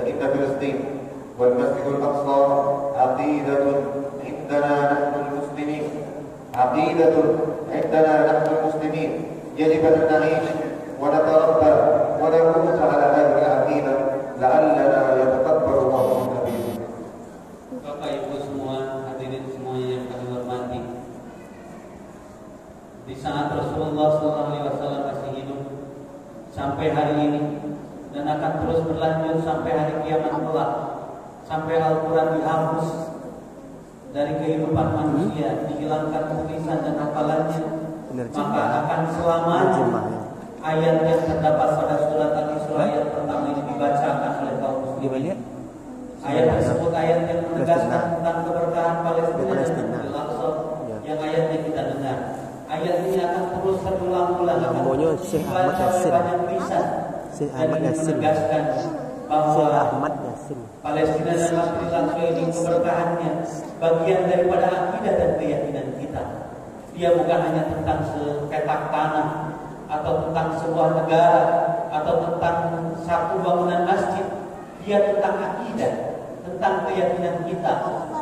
فإن فلسطين والمسجد الأقصى عقيدة عندنا نحن المسلمين، عقيدة عندنا نحن المسلمين، يجب أن نعيش ونتربى ونموت على هذه العقيدة لعلنا يتقبل الله منا بإذنه. Bapak Ibu semua, hadirin semuanya yang kami hormati. Di saat Rasulullah SAW masih hidup sampai hari ini dan akan terus berlanjut sampai hari kiamat kelak, sampai Al-Quran dihapus dari kehidupan manusia, dihilangkan tulisan dan hafalannya, maka akan selamanya ayat yang terdapat pada surat Al-Isra ayat pertama ini dibacakan oleh kaum muslimin. Ayat tersebut ayat yang menegaskan tentang keberkahan Palestina dan Masjidil Aqsa yang ayatnya kita dengar. Ayat ini akan terus berulang-ulang, akan terus dibaca oleh banyak lisan dan menegaskan bahwa Palestina dan Masjidil Aqsa ini keberkahannya bagian daripada akidah dan keyakinan kita. Dia bukan hanya tentang sepetak tanah atau tentang sebuah negara atau tentang satu bangunan masjid. Dia tentang akidah, tentang keyakinan kita,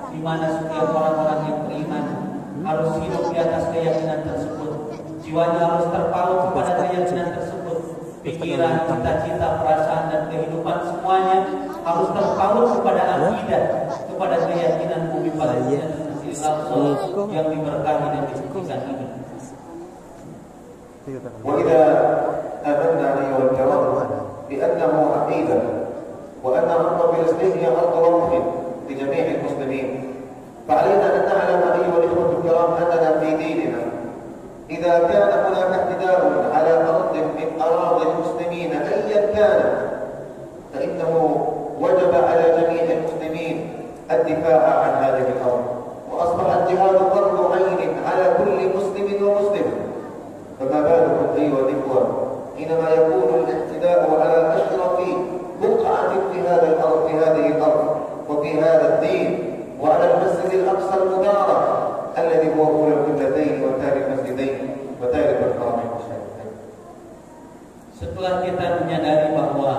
di mana setiap orang-orang yang beriman harus hidup di atas keyakinan tersebut. Jiwanya harus terpaut kepada keyakinan tersebut. Pikiran, cita-cita, perasaan dan kehidupan semuanya harus terpaut kepada akidah, kepada keyakinan bumi Palestina dan Masjidil Aqsa yang diberkahi dan disucikan ini. وإذا آمنا أيها الكرام بأنه عقيدة وأن أرض فلسطين هي أرض وطن لجميع المسلمين، فعلينا أن نعلم أيها الإخوة الكرام أننا في ديننا إذا كان هناك اعتداء على أرض من أراضي المسلمين أيا كانت فإنه وجب على جميع المسلمين الدفاع عن هذه الأرض، وأصبح الجهاد فرض عين على كل مسلم ومسلم. فما بالكم أيها الإخوة حينما يكون الاعتداء على أشرف بقعة في هذا الأرض، في هذه الأرض وفي هذا الدين، وعلى المسجد الأقصى المبارك الذي هو أولى القبلتين وتالي المسجدين وتالي الحرمين الشريفين. Setelah kita menyadari bahwa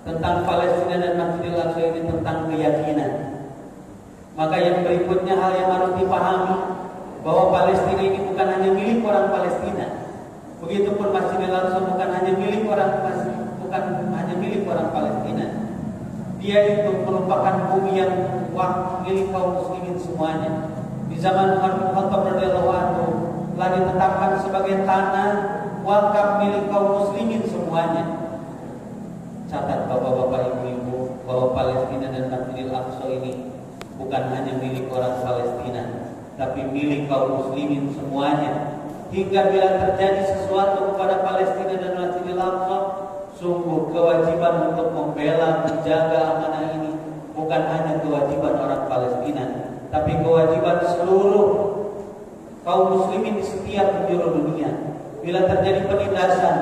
tentang Palestina dan Masjidil Aqsa ini tentang keyakinan, maka yang berikutnya hal yang harus dipahami bahwa Palestina ini bukan hanya milik orang Palestina. Begitupun Masjidil Aqsa bukan hanya milik orang Palestina. Dia itu merupakan bumi yang milik kaum muslimin semuanya. Di zaman Umar bin Khattab radhiyallahu anhu telah ditetapkan sebagai tanah wakaf milik kaum muslimin semuanya. Catat bapak-bapak, ibu-ibu, bahwa Palestina dan Masjidil Aqsa ini bukan hanya milik orang Palestina, tapi milik kaum muslimin semuanya. Hingga bila terjadi sesuatu kepada Palestina dan Masjidil Aqsa, sungguh kewajiban untuk membela, menjaga amanah ini bukan hanya kewajiban orang Palestina, tapi kewajiban seluruh kaum muslimin di setiap penjuru dunia. Bila terjadi penindasan,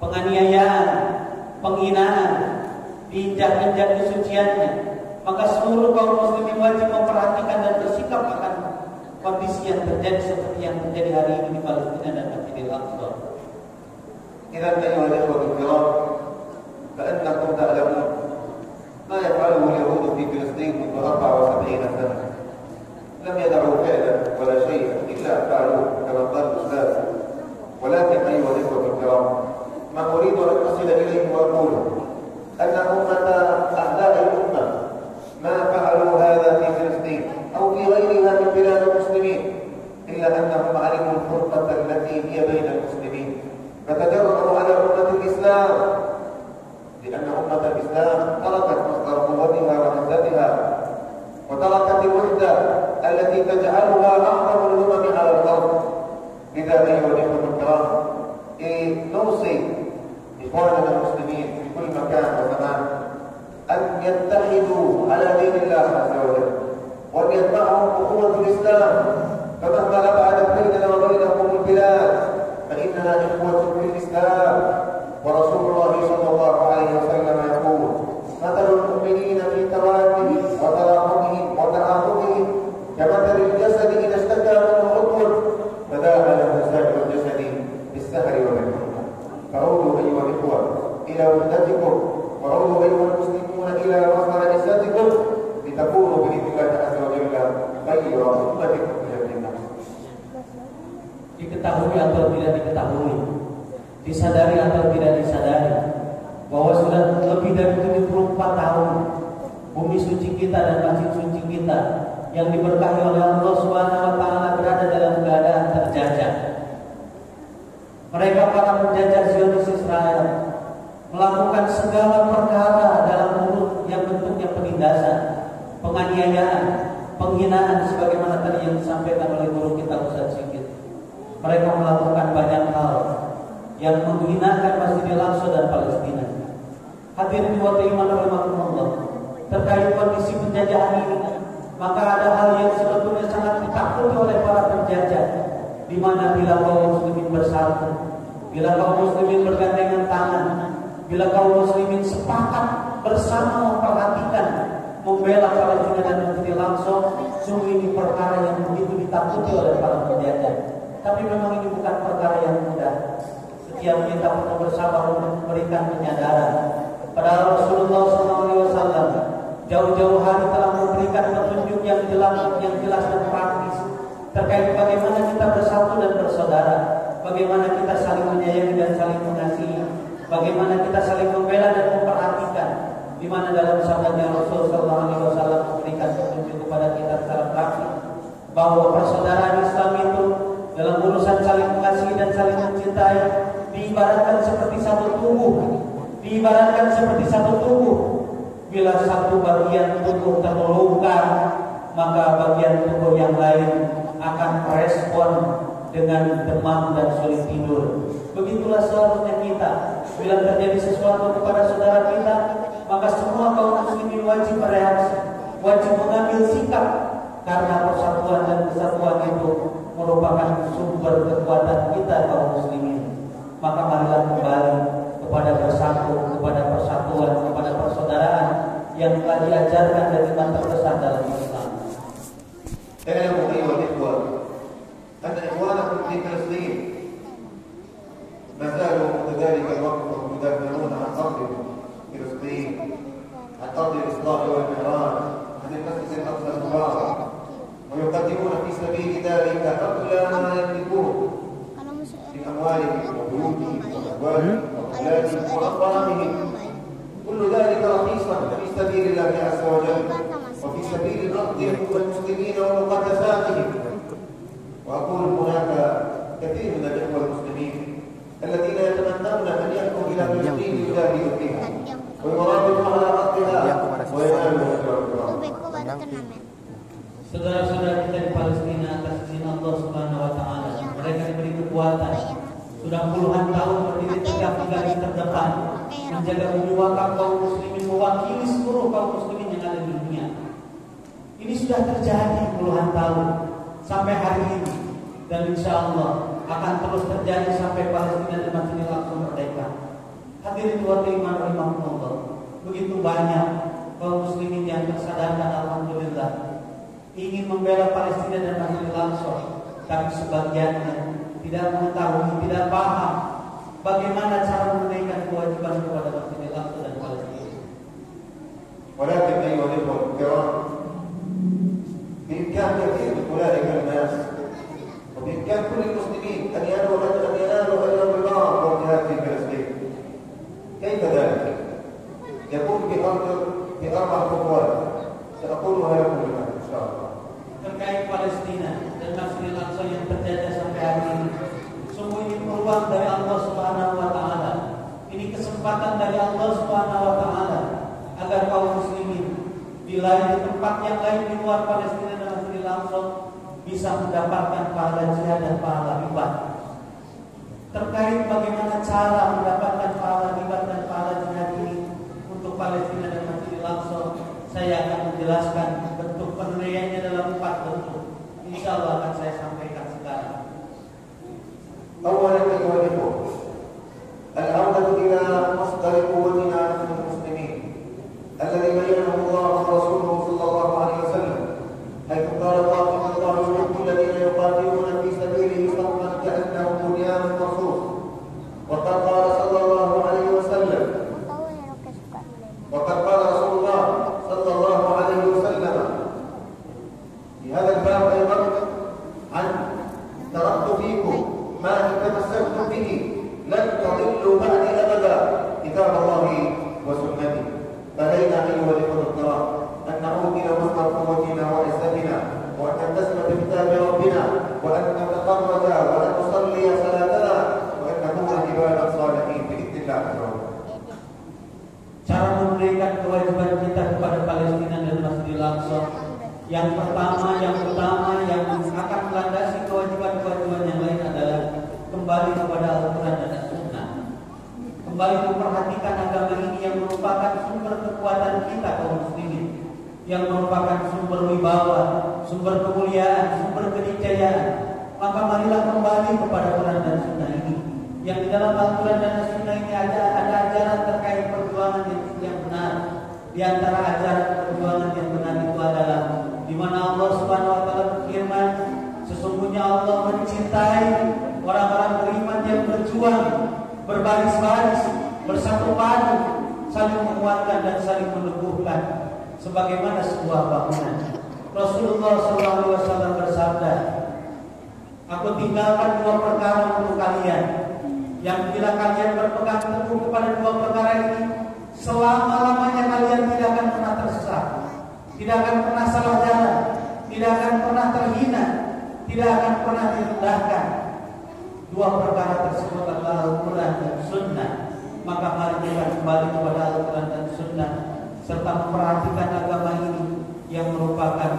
penganiayaan, penghinaan, diinjak-injak kesuciannya, maka seluruh kaum muslimin wajib memperhatikan dan bersikap akan kondisi yang terjadi seperti yang terjadi hari ini di Palestina dan Masjidil Aqsa. إذا أيها الإخوة الكرام فإنكم تعلمون ما يفعله اليهود في فلسطين منذ 74 سنة، لم يدعوا فعلا ولا شيئا إلا فعلوه كما قال الأستاذ. ولكن أيها الإخوة الكرام ما أريد أن أصل إليه وأقوله أن أمة أعداء الأمة ما فعلوا هذا في فلسطين أو في غيرها من بلاد المسلمين إلا أنهم علموا الفرقة التي هي بين المسلمين، فتجرؤوا على أمة الإسلام، لأن أمة الإسلام تركت مصدر قوتها وعزتها وتركت الوحدة التي تجعلها أعظم الأمم على الأرض. لذا أيها الإخوة الكرام نوصي إخواننا المسلمين في كل مكان وزمان أن يتحدوا على دين الله عز وجل وأن يتبعهم أخوة الإسلام، فمهما أبعدت بيننا وبينهم البلاد فإننا إخوة في الإسلام. ورسول الله صلى الله عليه وسلم يقول: مثل المؤمنين في توادهم وتراحمهم وتعاطفهم كمثل الجسد إذا اشتكى منه عضو تداعى له سائر الجسد بالسهر والحمى. فعودوا أيها الإخوة إلى وحدتكم، وعودوا أيها المسلمون diketahui atau tidak diketahui, disadari atau tidak disadari, bahwa sudah lebih dari 74 tahun bumi suci kita dan masjid suci kita yang diberkahi oleh Allah Subhanahu wa taala berada dalam keadaan terjajah. Mereka para penjajah Zionis Israel melakukan segala perkara dalam yang bentuknya penindasan, penganiayaan, penghinaan sebagaimana tadi yang disampaikan oleh guru kita Ustaz Sigit. Mereka melakukan banyak hal yang menghinakan Masjidil Aqsa dan Palestina. Hadirin wa iman rahimakumullah. Terkait kondisi penjajahan ini, maka ada hal yang sebetulnya sangat ditakuti oleh para penjajah, di mana bila kaum muslimin bersatu, bila kaum muslimin bergandengan tangan, bila kaum muslimin sepakat bersama memperhatikan membela Palestina dan Masjidil Aqsa, sungguh ini perkara yang begitu ditakuti oleh para penjajah. Tapi memang ini bukan perkara yang mudah. Setiap kita perlu bersabar untuk memberikan penyadaran. Padahal Rasulullah SAW jauh-jauh hari telah memberikan petunjuk yang jelas dan praktis terkait bagaimana kita bersatu dan bersaudara, bagaimana kita saling menyayangi dan saling mengasihi, bagaimana kita saling membela dan memperhatikan, di mana dalam sabdanya Rasulullah SAW memberikan petunjuk kepada kita secara praktis bahwa persaudaraan Islam itu dalam urusan saling mengasihi dan saling mencintai diibaratkan seperti satu tubuh, diibaratkan seperti satu tubuh. Bila satu bagian tubuh terluka, maka bagian tubuh yang lain akan merespon dengan demam dan sulit tidur. Begitulah seharusnya kita. Bila terjadi sesuatu kepada saudara kita, maka semua kaum muslimin wajib bereaksi, wajib mengambil sikap, karena persatuan dan kesatuan itu merupakan sumber kekuatan kita kaum muslimin. Maka marilah kembali kepada bersatu, kepada persatuan, kepada persaudaraan yang telah diajarkan dari iman terbesar dalam Islam. اعلموا أيها الإخوة أن إخوانكم في فلسطين ما زالوا منذ ذلك الوقت يدافعون عن أرض فلسطين، عن أرض الإصلاح والمعراج، عن المسجد الأقصى المبارك، ويقدمون في سبيل ذلك أغلى ما يملكون من أموالهم وبيوتهم وأموالهم وأولادهم وأقوامهم، كل ذلك رخيصا في سبيل الله عز وجل وفي سبيل أرضهم والمسلمين ومقدساتهم. وأقول هناك كثير من الإخوة المسلمين الذين يتمنون أن يأتوا إلى فلسطين يجاهدوا فيها ويرابطوا على أرضها وينالوا أجر الكرام. Saudara-saudara kita di Palestina atas izin Allah Subhanahu wa taala, mereka diberi kekuatan. Sudah puluhan tahun berdiri tegak di garis terdepan, menjaga bumi wakaf kaum muslimin, mewakili seluruh kaum muslimin yang ada di dunia. Ini sudah terjadi puluhan tahun sampai hari ini, dan insya Allah akan terus terjadi sampai Palestina dan Masjidil Aqsa merdeka. Hadirin wa iman rahimakumullah, begitu banyak kaum muslimin yang tersadarkan, alhamdulillah, ingin membela Palestina dan Masjidil Aqsa, tapi sebagiannya tidak mengetahui, tidak paham bagaimana cara menunaikan kewajiban kepada Masjidil Aqsa dan Palestina. ولكن أيها الإخوة الكرام، بإمكان كثير من أولئك الناس وبإمكان كل المسلمين أن ينالوا أجر الرضا والجهاد في فلسطين. كيف ذلك؟ يكون بأربع خطوات سأقولها لكم الآن إن شاء الله. Terkait Palestina dan Masjidil Aqsa yang terjadi sampai hari ini, semua ini peluang dari Allah Subhanahu wa taala. Ini kesempatan dari Allah Subhanahu wa taala agar kaum muslimin di tempat yang lain di luar Palestina dan Masjidil Aqsa bisa mendapatkan pahala jihad dan pahala ribat. Terkait bagaimana cara mendapatkan pahala ribat dan pahala jihad ini untuk Palestina dan Masjidil Aqsa, saya akan menjelaskan bentuk penilaiannya dalam 4 bentuk. Insya Allah akan saya sampaikan sekarang. أولا أيها الإخوة، العودة إلى مصدر قوتنا نحن المسلمين الذي بينه الله ورسوله صلى الله عليه وسلم، حيث قال الله إن الله يحب الذين يقاتلون في سبيله صفا كأنهم بنيان مرصوص. وقد قال صلى الله عليه وسلم، وقد قال رسول الله صلى الله عليه وسلم في هذا الباب أيضا عن تركت فيكم ما تمسكتم به لن تضلوا بعدي أبدا كتاب الله وسنتي. فعلينا أيها الإخوة الكرام أن نعود إلى مصدر قوتنا وعزتنا، وأن نلتزم بكتاب ربنا، وأن نتخرج وأن نصلي صلاتنا، وأن نكون عبادا صالحين بإذن الله تعالى. Cara memberikan kewajiban kita kepada Palestina dan Masjidil Aqsa, yang pertama, yang utama, yang akan melandasi kewajiban-kewajiban yang lain adalah kembali kepada Al-Quran dan As-Sunnah. Kembali memperhatikan agama ini yang merupakan sumber kekuatan kita kaum muslimin, yang merupakan sumber wibawa, sumber kemuliaan, sumber keniscayaan. Maka marilah kembali kepada Quran dan Sunnah ini, yang di dalam Al-Quran dan Sunnah ini ada ajaran terkait perjuangan yang benar. Di antara ajaran perjuangan yang benar itu adalah di mana Allah Subhanahu wa taala berfirman, sesungguhnya Allah mencintai orang-orang beriman yang berjuang, berbaris-baris, bersatu padu, saling menguatkan dan saling meneguhkan sebagaimana sebuah bangunan. Rasulullah SAW bersabda, aku tinggalkan 2 perkara untuk kalian, yang bila kalian berpegang teguh kepada 2 perkara ini, selama-lamanya kalian tidak akan pernah tersesat, tidak akan pernah salah jalan, tidak akan pernah terhina, tidak akan pernah direndahkan. 2 perkara tersebut adalah Al-Quran dan Sunnah. Maka mari kita kembali kepada Al-Quran dan Sunnah, serta memperhatikan agama ini yang merupakan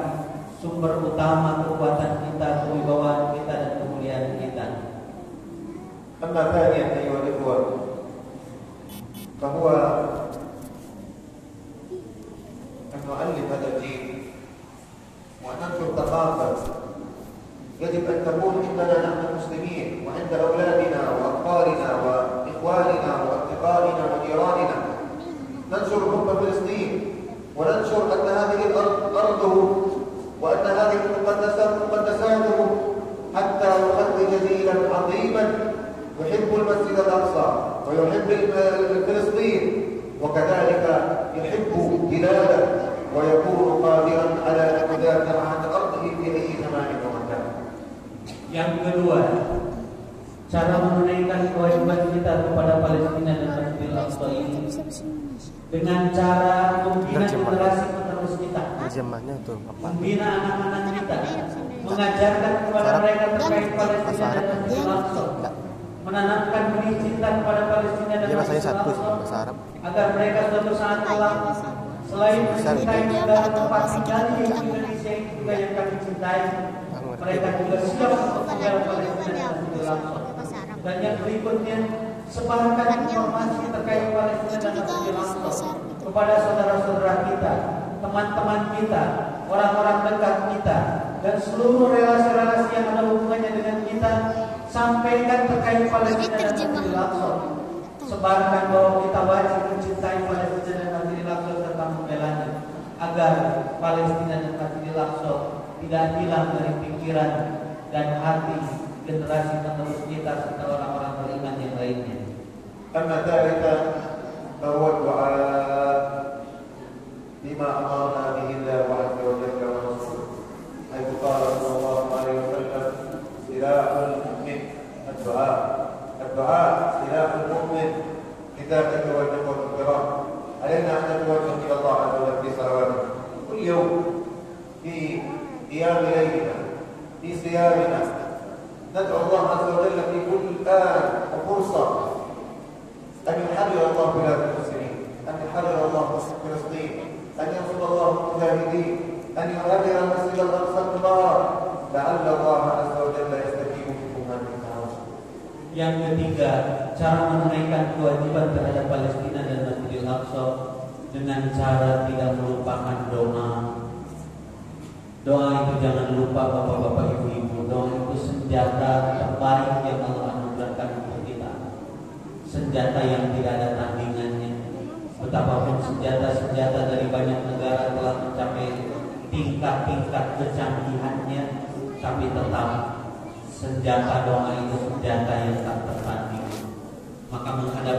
sumber utama kekuatan kita, kewibawaan kita, dan kemuliaan kita. أما ثانيا أيها الإخوة فهو أن نؤلف هذا الدين وأن ننشر ثقافة. يجب أن تكون عندنا نحن المسلمين وعند أولادنا وأطفالنا وإخواننا وأصدقائنا وجيراننا، ننشر حب فلسطين، وننشر أن هذه الأرض أرضه، وأن هذه المقدسات مقدساته، حتى يخرج جيلا عظيما يحب المسجد الأقصى ويحب فلسطين، وكذلك يحب بلاده ويكون قادرا على أن يدافع عن أرضه في أي زمان ومكان. Yang kedua, cara menunaikan kewajiban kita kepada Palestina dan Masjidil Aqsa ini dengan cara membina generasi penerus kita, membina anak-anak kita, mengajarkan kepada mereka terkait Palestina dan Masjidil Aqsa, menanamkan benih cinta kepada Palestina dan Masjidil Aqsa, agar mereka suatu saat kelak selain mencintai negara tempat tinggalnya di Indonesia ini juga yang kami cintai, mereka juga siap untuk membela Palestina dan Masjidil Aqsa. Dan yang berikutnya, sebarkan informasi terkait Palestina dan Masjidil Aqsa kepada saudara-saudara kita, teman-teman kita, orang-orang dekat kita, dan seluruh relasi-relasi yang ada hubungannya dengan kita. Sampaikan terkait Palestina dan Masjidil Aqsa. Sebarkan bahwa kita wajib mencintai Palestina dan Masjidil Aqsa serta membelanya, agar Palestina dan Masjidil Aqsa tidak hilang dari pikiran dan hati generasi penerus kita serta orang-orang beriman yang lainnya. أما ثالثا فهو الدعاء بما أمرنا به الله عز وجل ورسوله، حيث قال صلى الله عليه وسلم سلاح المؤمن الدعاء. الدعاء سلاح المؤمن. لذلك أيها الإخوة الكرام علينا أن نتوجه إلى الله عز وجل في صلواتنا كل يوم، في قيام ليلنا، في صيامنا، ندعو الله عز وجل في كل آن وفرصة أن يحرر الله بلاد المسلمين، أن يحرر الله فلسطين، أن ينصر الله المجاهدين، أن يحرر المسجد الأقصى المبارك، لعل الله عز وجل يستجيب منكم هذه الدعوة. Yang ketiga, cara menunaikan kewajiban terhadap Palestina dan Masjidil Aqsa dengan cara tidak melupakan doa. Doa itu jangan lupa bapak-bapak, ibu-ibu. Doa itu senjata terbaik yang Allah anugerahkan untuk kita. Senjata yang tidak ada tandingannya. Betapapun senjata-senjata dari banyak negara telah mencapai tingkat-tingkat kecanggihannya, tapi tetap senjata doa itu senjata yang tak tertanding. Maka menghadap